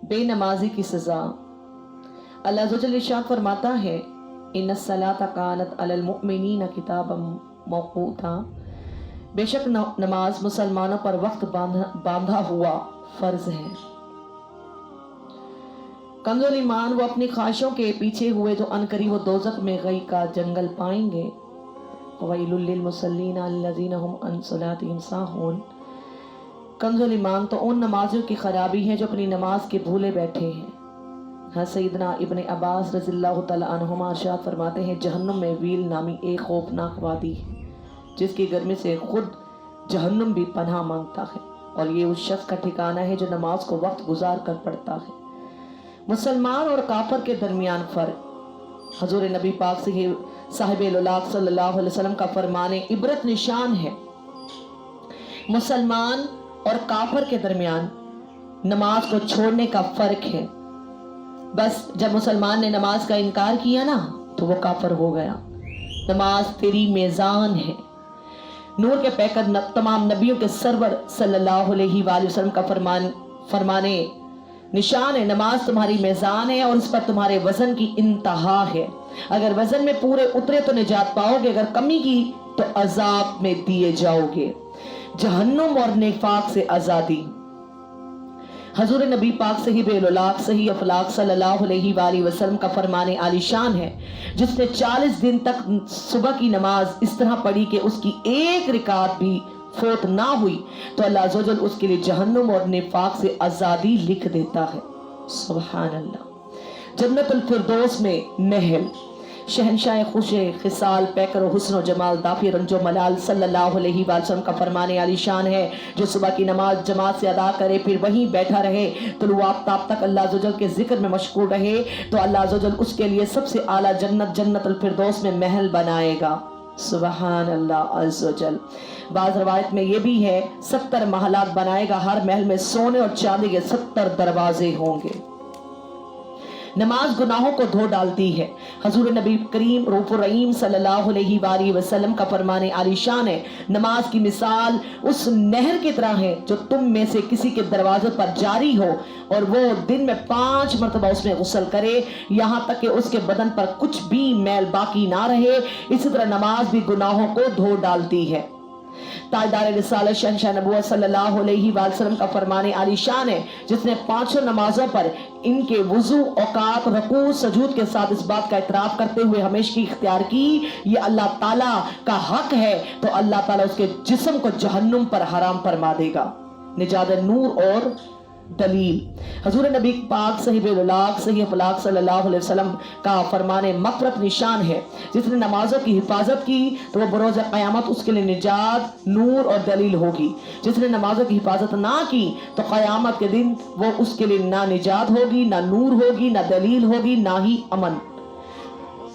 بے نمازی کی سزا۔ اللہ عز و جل ارشاد فرماتا ہے ان الصلاۃ کانت علی المؤمنین کتابا موقوتا، بے شک نماز مسلمانوں پر وقت باندھا ہوا فرض ہے۔ کمزور ایمان وہ اپنی خواہشوں کے پیچھے ہوئے تو انقریب وہ دوزخ میں غی کا جنگل پائیں گے۔ وَوَيْلٌ لِّلْمُصَلِّينَ الَّذِينَ هُمْ عَنْ صَلَاتِهِمْ سَاهُونَ، کمزور ایمان تو ان نمازیوں کی خرابی ہے جو اپنی نماز کے بھولے بیٹھے ہیں۔ سیدنا ابن عباس رضی اللہ تعالیٰ عنہما ارشاد فرماتے ہیں جہنم میں ویل نامی ایک خوفناک وادی ہے جس کی گرمی سے خود جہنم بھی پناہ مانگتا ہے، اور یہ اس شخص کا ٹھکانہ ہے جو نماز کو وقت گزار کر پڑھتا ہے۔ مسلمان اور کافر کے درمیان فرق۔ حضور نبی پاک سے صاحب الاولاق صلی اللہ علیہ وسلم کا فرمان عبرت نشان ہے۔ مسلمان اور کافر کے درمیان نماز کو چھوڑنے کا فرق ہے۔ بس جب مسلمان نے نماز کا انکار کیا نا تو وہ کافر ہو گیا۔ نماز تیری میزان ہے، نور کے پیکر تمام نبیوں کے سرور صلی اللہ علیہ وآلہ وسلم کا فرمانے نشان ہے۔ نماز تمہاری میزان ہے اور اس پر تمہارے وزن کی انتہا ہے۔ اگر وزن میں پورے اترے تو نجات پاؤ گے، اگر کمی کی تو عذاب میں دیے جاؤ گے۔ جہنم اور نفاق سے آزادی۔ حضور نبی پاک صحیح الاولاق صحیح افلاق صلی اللہ علیہ وآلہ وسلم کا فرمان عالی شان ہے جس نے 40 دن تک صبح کی نماز اس طرح پڑھی کہ اس کی ایک رکعت بھی فوت نہ ہوئی تو اللہ عز و جل اس کے لیے جہنم اور نفاق سے آزادی لکھ دیتا ہے۔ سبحان اللہ۔ جنت الفردوس میں محل، شہنشاہ خوش خصال پیکر و حسن و جمال دافع رنج و ملال صلی اللہ علیہ وسلم کا فرمان عالی شان ہے جو صبح کی نماز جماعت سے ادا کرے پھر وہیں بیٹھا رہے طلوع آفتاب تک اللہ عز و جل کے ذکر میں مشغول رہے تو اللہ عز و جل اس کے لیے سب سے اعلیٰ جنت جنت الفردوس میں محل بنائے گا۔ سبحان اللہ عز و جل۔ بعض روایت میں یہ بھی ہے 70 محلات بنائے گا، ہر محل میں سونے اور چاندی کے 70 دروازے ہوں گے۔ نماز گناہوں کو دھو ڈالتی ہے۔ حضور نبی کریم رؤوف الرحیم صلی اللہ علیہ وآلہ وسلم کا فرمان عالی شان ہے نماز کی مثال اس نہر کی طرح ہے جو تم میں سے کسی کے دروازے پر جاری ہو اور وہ دن میں 5 مرتبہ اس میں غسل کرے یہاں تک کہ اس کے بدن پر کچھ بھی میل باقی نہ رہے، اسی طرح نماز بھی گناہوں کو دھو ڈالتی ہے۔ تاجدار رسالت شہنشاہ نبوت صلی اللہ علیہ وآلہ وسلم کا فرمان عالی شان ہے جس نے 5 نمازوں پر ان کے وضو اوقات رکوع سجود کے ساتھ اس بات کا اعتراف کرتے ہوئے ہمیشگی اختیار کی یہ اللہ تعالیٰ کا حق ہے تو اللہ تعالیٰ اس کے جسم کو جہنم پر حرام فرما دے گا۔ نجات نور اور دلیل۔ حضور نبی پاک صحیح الاولاق صحیح افلاق صلی اللہ علیہ وسلم کا فرمان مغفرت نشان ہے جس نے نمازوں کی حفاظت کی تو وہ بروز قیامت اس کے لیے نجات نور اور دلیل ہوگی، جس نے نمازوں کی حفاظت نہ کی تو قیامت کے دن وہ اس کے لیے نہ نجات ہوگی، نہ نور ہوگی، نہ دلیل ہوگی، نہ ہی امن۔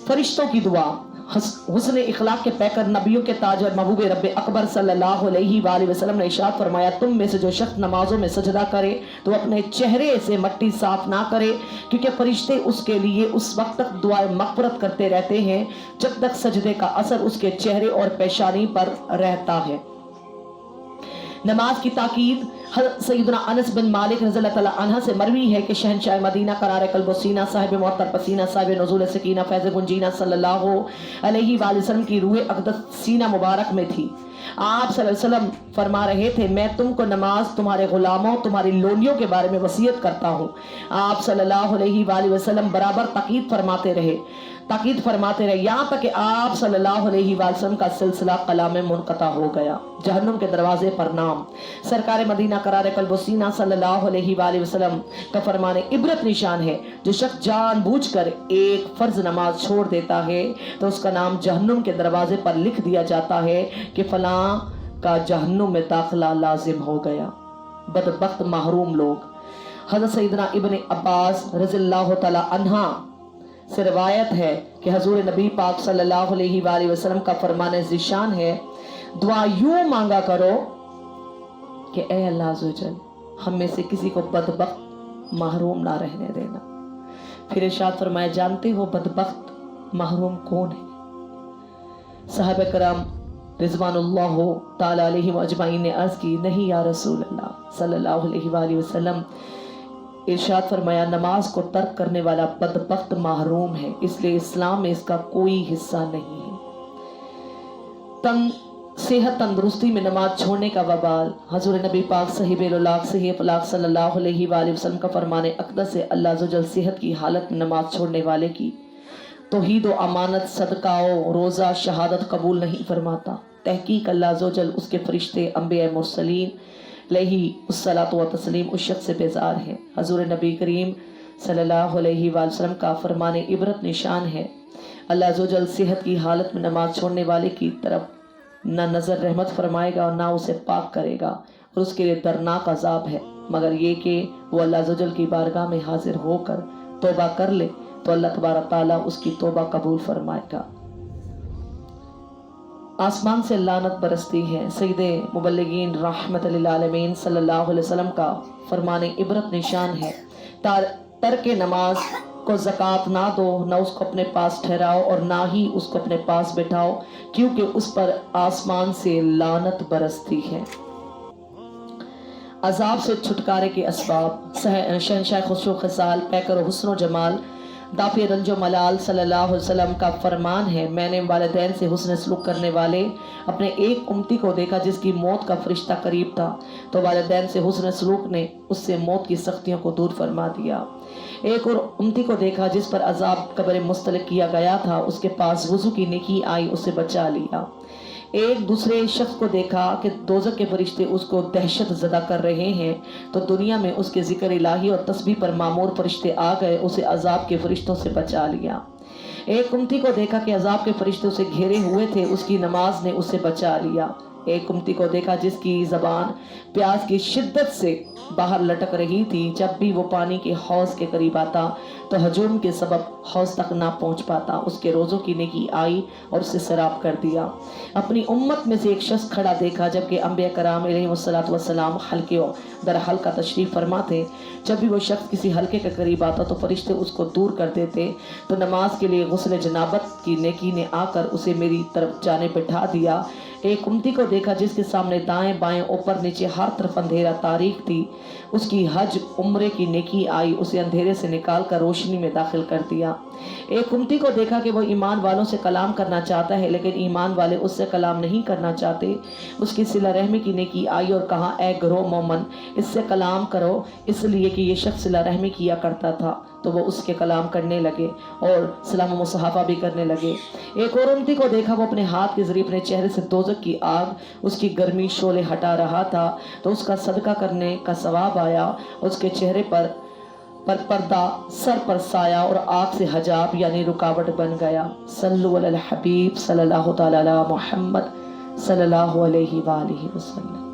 فرشتوں کی دعا۔ حسن اخلاق کے پیکر نبیوں کے تاج اور محبوب رب اکبر صلی اللہ علیہ وآلہ وسلم نے ارشاد فرمایا تم میں سے جو شخص نمازوں میں سجدہ کرے تو اپنے چہرے سے مٹی صاف نہ کرے کیونکہ فرشتے اس کے لیے اس وقت تک دعائے مغفرت کرتے رہتے ہیں جب تک سجدے کا اثر اس کے چہرے اور پیشانی پر رہتا ہے۔ نماز کی تاکید۔ حضرت سیدنا انس بن مالک رضی اللہ تعالیٰ عنہ سے مروی ہے کہ شہنشاہ مدینہ قرار قلب و سینہ صاحب معطر پسینہ صاحب نزول سکینہ فیض گنجینہ صلی اللہ علیہ وآلہ وسلم کی روح اقدس سینہ مبارک میں تھی۔ آپ صلی اللہ علیہ وسلم فرما رہے تھے میں تم کو نماز تمہارے غلاموں تمہاری لونیوں کے بارے میں وصیت کرتا ہوں۔ آپ صلی اللہ علیہ وآلہ وسلم برابر تاکید فرماتے رہے یہاں تک کہ آپ صلی اللہ علیہ وآلہ وسلم کا سلسلہ کلام منقطع ہو گیا۔ جہنم کے دروازے پر نام۔ سرکار مدینہ قرار قلب و سینہ صلی اللہ علیہ وآلہ وسلم کا فرمان عبرت نشان ہے جو شخص جان بوجھ کر ایک فرض نماز چھوڑ دیتا ہے تو اس کا نام جہنم کے دروازے پر لکھ دیا جاتا ہے کہ فلاں کا جہنم میں داخلہ لازم ہو گیا۔ بدبخت محروم لوگ۔ حضرت سیدنا ابن عباس رضی اللہ تعالی عنہ سے روایت ہے کہ حضور نبی پاک صلی اللہ علیہ وآلہ وسلم کا فرمان ذیشان ہے دعا یوں مانگا کرو کہ اے اللہ عز و جل ہم میں سے کسی کو بدبخت محروم نہ رہنے دینا۔ پھر ارشاد فرمایا جانتے ہو بدبخت محروم کون ہے؟ صحابہ کرام رضوان اللہ تعالی علیہم اجمعین نے عرض کی نہیں یا رسول اللہ صلی اللہ علیہ وآلہ وسلم ارشاد فرمایا نماز کو ترک کرنے والا بدبخت محروم ہے، اس لیے اسلام میں اس کا کوئی حصہ نہیں ہے۔ صحت تندرستی میں نماز چھوڑنے کا وبال، حضور نبی پاک صحیح الاخلاق صحیح افلاق صلی اللہ علیہ وآلہ وسلم کا فرمان اقدس ہے، اللہ عز و جل صحت کی حالت میں نماز چھوڑنے والے کی توحید و امانت، صدقہ و روزہ، شہادت قبول نہیں فرماتا۔ تحقیق اللہ عز و جل، اس کے فرشتے، انبیاء مرسلین علیہ الصلاۃ و تسلیم اس شخص سے بیزار ہے۔ حضور نبی کریم صلی اللہ علیہ وآلہ وسلم کا فرمان عبرت نشان ہے، اللہ عز و جل صحت کی حالت میں نماز چھوڑنے والے کی طرف نہ نظر رحمت فرمائے گا اور نہ اسے پاک کرے گا، اور اس کے لیے درناک عذاب ہے، مگر یہ کہ وہ اللہ عز و جل کی بارگاہ میں حاضر ہو کر توبہ کر لے تو اللہ تبارک تعالیٰ اس کی توبہ قبول فرمائے گا۔ آسمان سے لعنت برستی ہے، سید مبلغین رحمت للعالمین صلی اللہ علیہ وسلم کا فرمان عبرت نشان ہے، ترک نماز کو زکوٰۃ نہ دو، نہ اس کو اپنے پاس ٹھہراؤ اور نہ ہی اس کو اپنے پاس بٹھاؤ، کیونکہ اس پر آسمان سے لعنت برستی ہے۔ عذاب سے چھٹکارے کے اسباب، شہنشاہ خسرو خصال، پیکر و حسن و جمال، دافع رنج و ملال صلی اللہ علیہ وسلم کا فرمان ہے، میں نے والدین سے حسن سلوک کرنے والے اپنے ایک امتی کو دیکھا جس کی موت کا فرشتہ قریب تھا، تو والدین سے حسن سلوک نے اس سے موت کی سختیوں کو دور فرما دیا۔ ایک اور امتی کو دیکھا جس پر عذاب قبر مستلق کیا گیا تھا، اس کے پاس وضو کی نیکی آئی، اسے بچا لیا۔ ایک دوسرے شخص کو دیکھا کہ دوزخ کے فرشتے اس کو دہشت زدہ کر رہے ہیں، تو دنیا میں اس کے ذکر الہی اور تسبیح پر معمور فرشتے آ گئے، اسے عذاب کے فرشتوں سے بچا لیا۔ ایک امتی کو دیکھا کہ عذاب کے فرشتے اسے گھیرے ہوئے تھے، اس کی نماز نے اسے بچا لیا۔ ایک امتی کو دیکھا جس کی زبان پیاس کی شدت سے باہر لٹک رہی تھی، جب بھی وہ پانی کے حوض کے قریب آتا تو ہجوم کے سبب حوض تک نہ پہنچ پاتا، اس کے روزوں کی نیکی آئی اور اسے سراب کر دیا۔ اپنی امت میں سے ایک شخص کھڑا دیکھا، جبکہ انبیاء کرام علیہ الصلوۃ والسلام حلقے در حلقہ تشریف فرما تھے، جب بھی وہ شخص کسی حلقے کے قریب آتا تو فرشتے اس کو دور کر دیتے، تو نماز کے لیے غسل جنابت کی نیکی نے آ کر اسے میری طرف جانے بٹھا دیا۔ ایک امتی کو دیکھا جس کے سامنے دائیں بائیں اوپر نیچے ہر طرف اندھیرا تاریک تھی، اس کی حج عمرے کی نیکی آئی، اسے اندھیرے سے نکال کر روشنی میں داخل کر دیا۔ ایک امتی کو دیکھا کہ وہ ایمان والوں سے کلام کرنا چاہتا ہے، لیکن ایمان والے اس سے کلام نہیں کرنا چاہتے، اس کی صلہ رحمی کی نیکی آئی اور کہا اے گروہ مومن اس سے کلام کرو، اس لیے کہ یہ شخص صلہ رحمی کیا کرتا تھا، تو وہ اس کے کلام کرنے لگے اور سلام و مصافحہ بھی کرنے لگے۔ ایک اور امتی کو دیکھا وہ اپنے ہاتھ کے ذریعے اپنے چہرے سے دوزخ کی آگ، اس کی گرمی شعلے ہٹا رہا تھا، تو اس کا صدقہ کرنے کا ثواب آیا، اس کے چہرے پر پردہ، سر پر سایہ اور آنکھ سے حجاب یعنی رکاوٹ بن گیا۔ صلو علی الحبیب صلی اللہ تعالی علی محمد صلی اللہ علیہ وآلہ وسلم۔